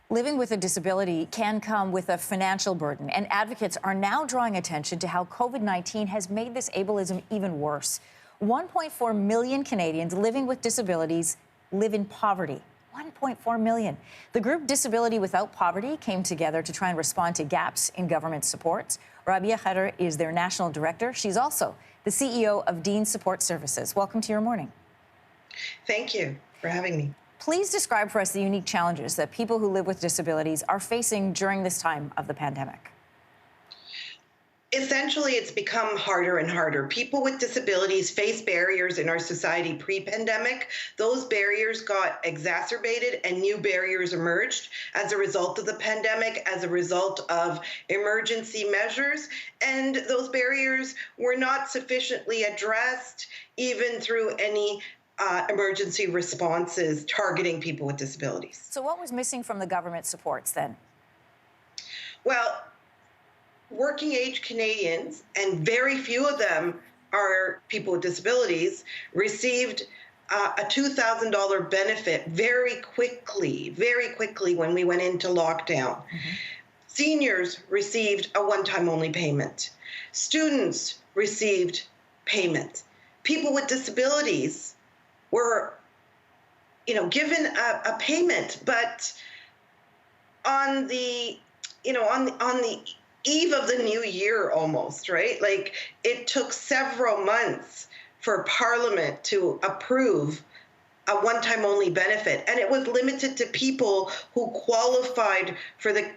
Living with a disability can come with a financial burden, and advocates are now drawing attention to how COVID-19 has made this ableism even worse. 1.4 million Canadians living with disabilities live in poverty. 1.4 million. The group Disability Without Poverty came together to try and respond to gaps in government supports. Rabia Khedr is their national director. She's also the CEO of Dean Support Services. Welcome to Your Morning. Thank you for having me. Please describe for us the unique challenges that people who live with disabilities are facing during this time of the pandemic. Essentially, it's become harder and harder. People with disabilities face barriers in our society pre-pandemic. Those barriers got exacerbated and new barriers emerged as a result of the pandemic, as a result of emergency measures. And those barriers were not sufficiently addressed even through any emergency responses targeting people with disabilities. So what was missing from the government supports then? Well, working age Canadians, and very few of them are people with disabilities, received a $2,000 benefit very quickly when we went into lockdown. Seniors received a one-time only payment. Students received payment. People with disabilities were, given a payment, but on the, on the eve of the new year almost, right? Like, it took several months for Parliament to approve a one-time only benefit, and it was limited to people who qualified for the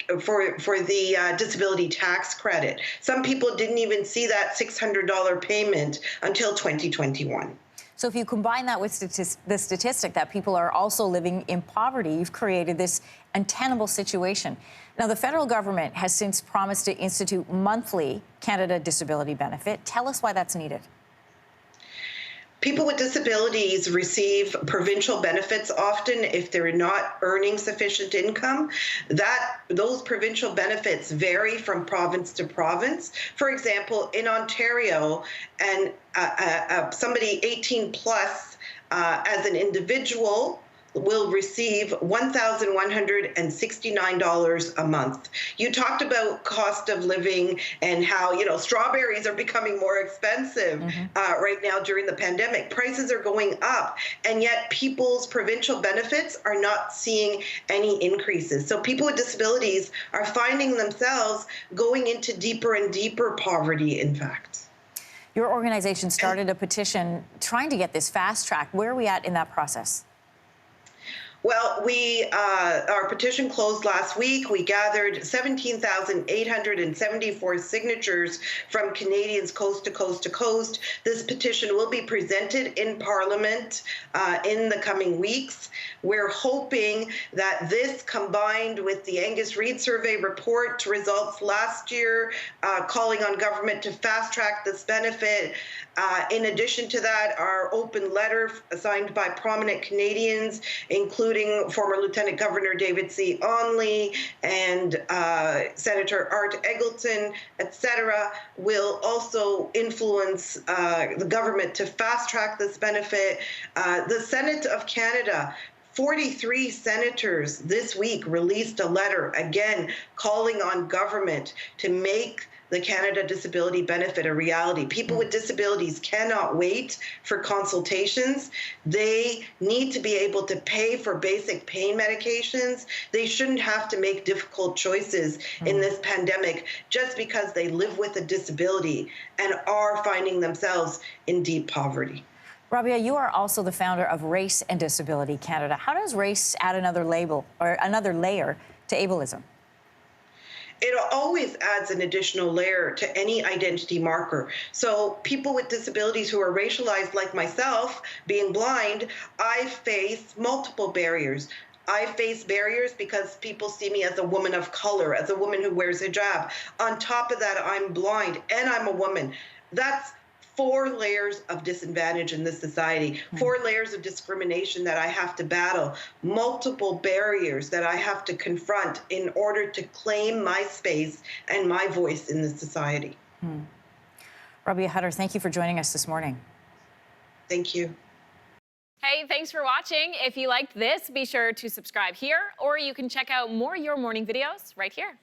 disability tax credit. Some people didn't even see that $600 payment until 2021. So if you combine that with the statistic that people are also living in poverty, you've created this untenable situation. Now, the federal government has since promised to institute monthly Canada Disability Benefit. Tell us why that's needed. People with disabilities receive provincial benefits often if they're not earning sufficient income. Those provincial benefits vary from province to province. For example, in Ontario, and somebody 18 plus as an individual will receive $1,169 a month. You talked about cost of living and how, strawberries are becoming more expensive right now during the pandemic. Prices are going up, and yet people's provincial benefits are not seeing any increases. So people with disabilities are finding themselves going into deeper and deeper poverty, in fact. Your organization started a petition trying to get this fast-tracked. Where are we at in that process? Well, our petition closed last week. We gathered 17,874 signatures from Canadians coast to coast to coast. This petition will be presented in Parliament in the coming weeks. We're hoping that this, combined with the Angus Reid survey report results last year, calling on government to fast-track this benefit. In addition to that, our open letter signed by prominent Canadians, including former Lieutenant Governor David C. Onley and Senator Art Eggleton, etc., will also influence the government to fast-track this benefit. The Senate of Canada, 43 senators this week released a letter, again, calling on government to make the Canada Disability Benefit a reality. People with disabilities cannot wait for consultations. They need to be able to pay for basic pain medications. They shouldn't have to make difficult choices in this pandemic just because they live with a disability and are finding themselves in deep poverty. Rabia, you are also the founder of Race and Disability Canada. How does race add another label or another layer to ableism? It always adds an additional layer to any identity marker. So people with disabilities who are racialized like myself, being blind, I face multiple barriers. I face barriers because people see me as a woman of color, as a woman who wears hijab. On top of that, I'm blind and I'm a woman. That's 4 layers of disadvantage in this society, 4 layers of discrimination that I have to battle, multiple barriers that I have to confront in order to claim my space and my voice in this society. Rabia Khedr, thank you for joining us this morning. Thank you. Hey, thanks for watching. If you liked this, be sure to subscribe here, or you can check out more Your Morning videos right here.